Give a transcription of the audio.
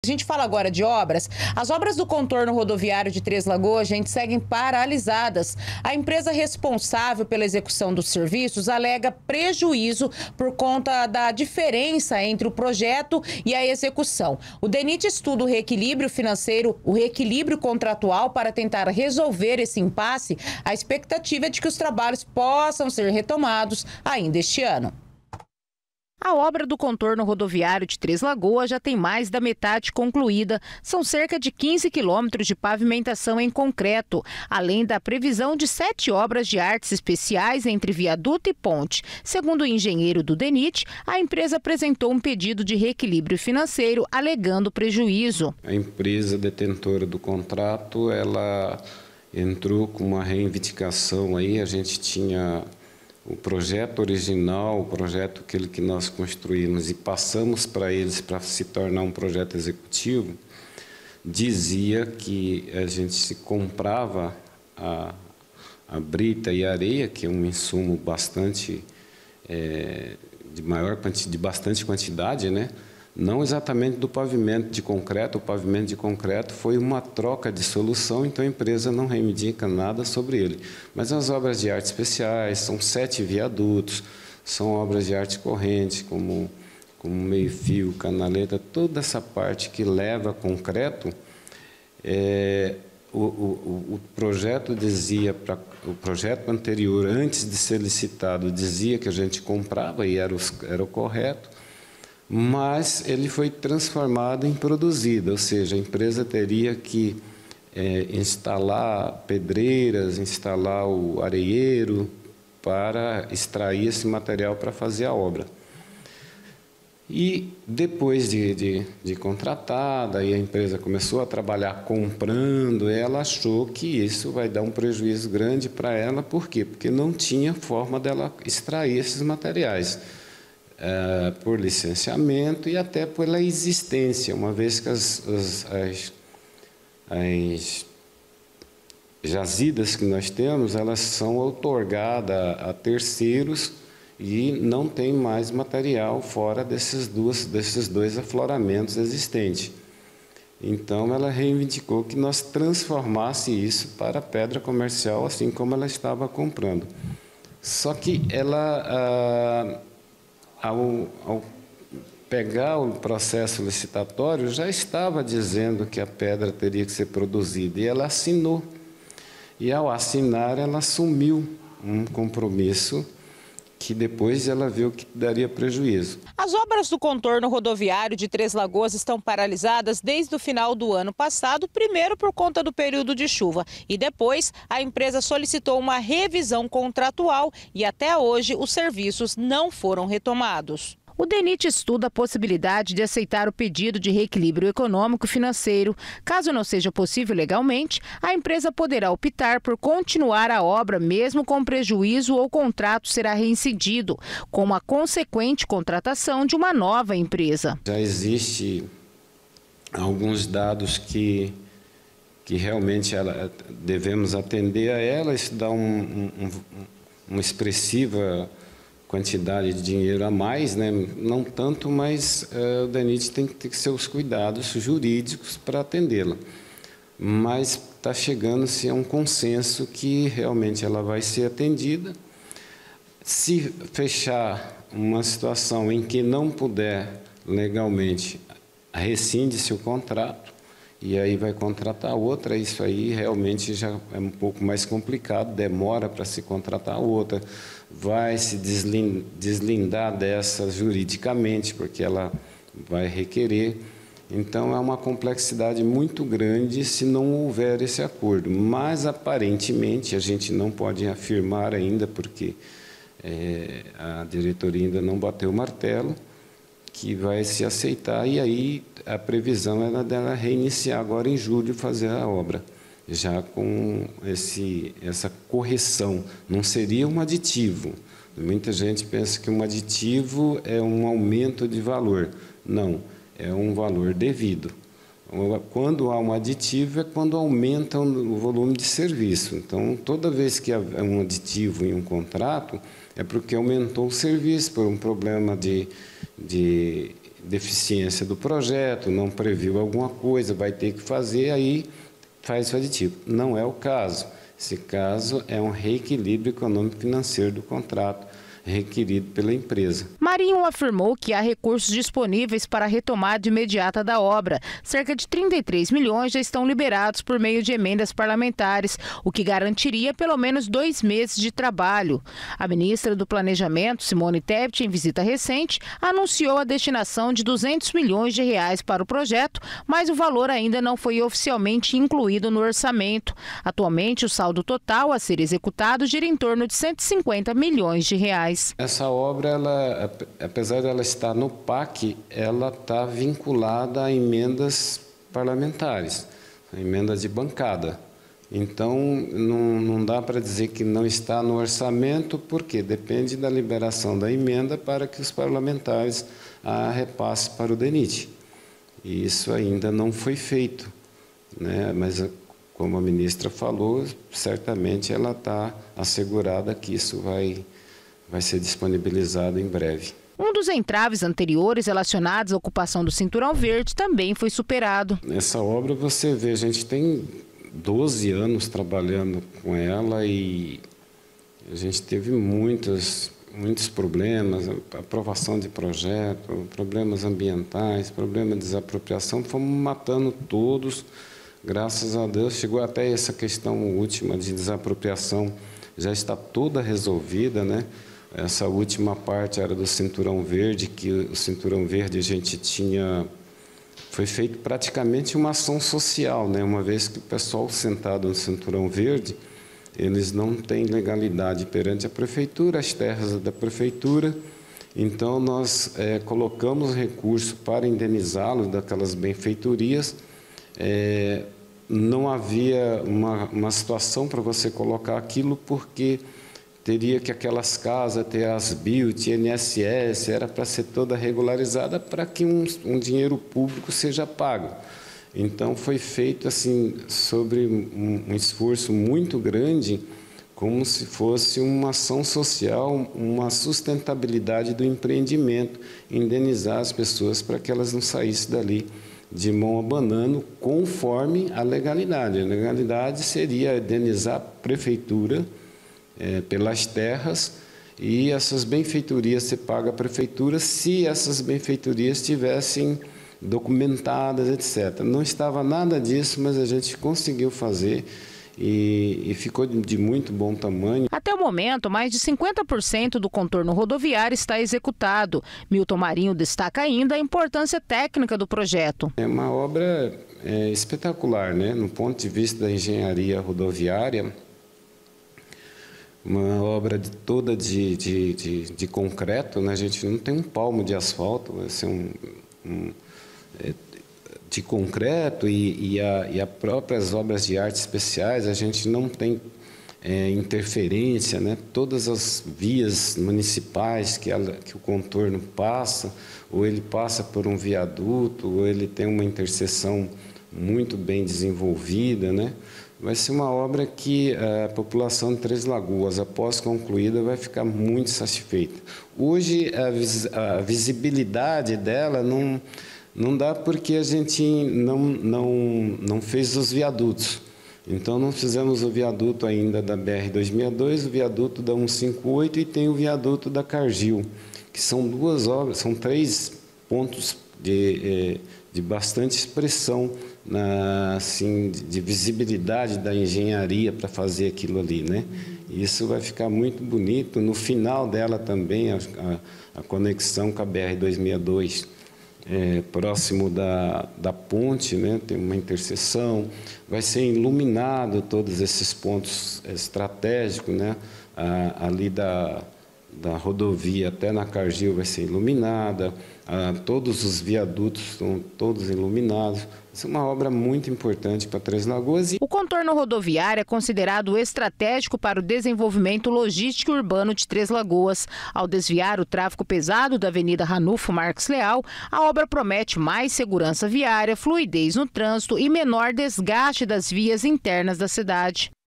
A gente fala agora de obras. As obras do contorno rodoviário de Três Lagoas, gente, seguem paralisadas. A empresa responsável pela execução dos serviços alega prejuízo por conta da diferença entre o projeto e a execução. O DENIT estuda o reequilíbrio financeiro, o reequilíbrio contratual para tentar resolver esse impasse. A expectativa é de que os trabalhos possam ser retomados ainda este ano. A obra do contorno rodoviário de Três Lagoas já tem mais da metade concluída. São cerca de 15 quilômetros de pavimentação em concreto, além da previsão de 7 obras de artes especiais entre viaduto e ponte. Segundo o engenheiro do DENIT, a empresa apresentou um pedido de reequilíbrio financeiro, alegando prejuízo. A empresa detentora do contrato, ela entrou com uma reivindicação aí, a gente tinha o projeto original, o projeto aquele que nós construímos e passamos para eles para se tornar um projeto executivo, dizia que a gente se comprava a brita e a areia, que é um insumo bastante de bastante quantidade, né? Não exatamente do pavimento de concreto. O pavimento de concreto foi uma troca de solução, então a empresa não reivindica nada sobre ele. Mas as obras de arte especiais, são 7 viadutos, são obras de arte corrente, como meio-fio, canaleta, toda essa parte que leva concreto. O projeto dizia, o projeto anterior, antes de ser licitado, dizia que a gente comprava e era o correto, mas ele foi transformado em produzido, ou seja, a empresa teria que instalar pedreiras, instalar o areeiro para extrair esse material para fazer a obra. E depois de contratada, e a empresa começou a trabalhar comprando, ela achou que isso vai dar um prejuízo grande para ela. Por quê? Porque não tinha forma dela extrair esses materiais. Por licenciamento e até pela existência, uma vez que as jazidas que nós temos, elas são outorgadas a terceiros e não tem mais material fora desses dois afloramentos existentes. Então, ela reivindicou que nós transformasse isso para pedra comercial, assim como ela estava comprando. Só que ela, ao pegar o processo licitatório, já estava dizendo que a pedra teria que ser produzida, e ela assinou. E, ao assinar, ela assumiu um compromisso que depois ela viu que daria prejuízo. As obras do contorno rodoviário de Três Lagoas estão paralisadas desde o final do ano passado, primeiro por conta do período de chuva, e depois a empresa solicitou uma revisão contratual e até hoje os serviços não foram retomados. O DENIT estuda a possibilidade de aceitar o pedido de reequilíbrio econômico e financeiro. Caso não seja possível legalmente, a empresa poderá optar por continuar a obra mesmo com prejuízo, ou o contrato será reincidido, com a consequente contratação de uma nova empresa. Já existe alguns dados que realmente devemos atender a ela. Isso dá uma expressiva quantidade de dinheiro a mais, né? Não tanto, mas o DENIT tem que ter seus cuidados jurídicos para atendê-la. Mas está chegando-se a um consenso que realmente ela vai ser atendida. Se fechar uma situação em que não puder legalmente, rescinde-se o contrato e aí vai contratar outra. Isso aí realmente já é um pouco mais complicado, demora para se contratar outra, vai se deslindar dessa juridicamente, porque ela vai requerer. Então, é uma complexidade muito grande se não houver esse acordo. Mas, aparentemente, a gente não pode afirmar ainda, porque a diretoria ainda não bateu o martelo, que vai se aceitar, e aí a previsão era dela reiniciar agora em julho, fazer a obra, já com essa correção. Não seria um aditivo. Muita gente pensa que um aditivo é um aumento de valor. Não, é um valor devido. Quando há um aditivo é quando aumenta o volume de serviço. Então, toda vez que há um aditivo em um contrato, é porque aumentou o serviço por um problema de deficiência do projeto, não previu alguma coisa, vai ter que fazer, aí faz o aditivo. Não é o caso. Esse caso é um reequilíbrio econômico-financeiro do contrato requerido pela empresa. Marinho afirmou que há recursos disponíveis para a retomada imediata da obra. Cerca de 33 milhões já estão liberados por meio de emendas parlamentares, o que garantiria pelo menos 2 meses de trabalho. A ministra do Planejamento, Simone Tebet, em visita recente, anunciou a destinação de 200 milhões de reais para o projeto, mas o valor ainda não foi oficialmente incluído no orçamento. Atualmente, o saldo total a ser executado gira em torno de 150 milhões de reais. Essa obra, apesar de ela estar no PAC, ela está vinculada a emendas parlamentares, a emenda de bancada. Então, não dá para dizer que não está no orçamento, porque depende da liberação da emenda para que os parlamentares a repassem para o DENIT. E isso ainda não foi feito, né? Mas, como a ministra falou, certamente ela está assegurada que isso vai ser disponibilizado em breve. Um dos entraves anteriores relacionados à ocupação do Cinturão Verde também foi superado. Nessa obra você vê, a gente tem 12 anos trabalhando com ela e a gente teve muitos problemas, aprovação de projeto, problemas ambientais, problema de desapropriação, fomos matando todos, graças a Deus. Chegou até essa questão última de desapropriação, já está toda resolvida, né? Essa última parte era do Cinturão Verde, que o Cinturão Verde a gente tinha... Foi feito praticamente uma ação social, né? Uma vez que o pessoal sentado no Cinturão Verde, eles não têm legalidade perante a prefeitura, as terras da prefeitura. Então, nós colocamos recurso para indenizá-los daquelas benfeitorias. Não havia uma situação para você colocar aquilo, porque teria que aquelas casas ter as BIOT, INSS, era para ser toda regularizada para que um dinheiro público seja pago. Então, foi feito assim, sobre um esforço muito grande, como se fosse uma ação social, uma sustentabilidade do empreendimento, indenizar as pessoas para que elas não saíssem dali de mão abanando, conforme a legalidade. A legalidade seria indenizar a prefeitura pelas terras, e essas benfeitorias se paga a prefeitura se essas benfeitorias estivessem documentadas, etc. Não estava nada disso, mas a gente conseguiu fazer e ficou de muito bom tamanho. Até o momento, mais de 50% do contorno rodoviário está executado. Milton Marinho destaca ainda a importância técnica do projeto. É uma obra espetacular, né? No ponto de vista da engenharia rodoviária, uma obra toda de concreto, né? A gente não tem um palmo de asfalto, vai ser de concreto e as próprias obras de arte especiais, a gente não tem interferência, né? Todas as vias municipais que o contorno passa, ou ele passa por um viaduto, ou ele tem uma interseção muito bem desenvolvida, né? Vai ser uma obra que a população de Três Lagoas, após concluída, vai ficar muito satisfeita. Hoje, a visibilidade dela não dá porque a gente não fez os viadutos. Então, não fizemos o viaduto ainda da BR-262, o viaduto da 158 e tem o viaduto da Cargill, que são 2 obras, são 3 pontos de bastante expressão, assim, de visibilidade da engenharia para fazer aquilo ali, né? Isso vai ficar muito bonito. No final dela também, a conexão com a BR-262, próximo da ponte, né? Tem uma interseção, vai ser iluminado todos esses pontos estratégicos, né? Ali da rodovia até na Cargill vai ser iluminada, todos os viadutos estão todos iluminados. Isso é uma obra muito importante para Três Lagoas. O contorno rodoviário é considerado estratégico para o desenvolvimento logístico e urbano de Três Lagoas. Ao desviar o tráfego pesado da Avenida Ranulfo Marques Leal, a obra promete mais segurança viária, fluidez no trânsito e menor desgaste das vias internas da cidade.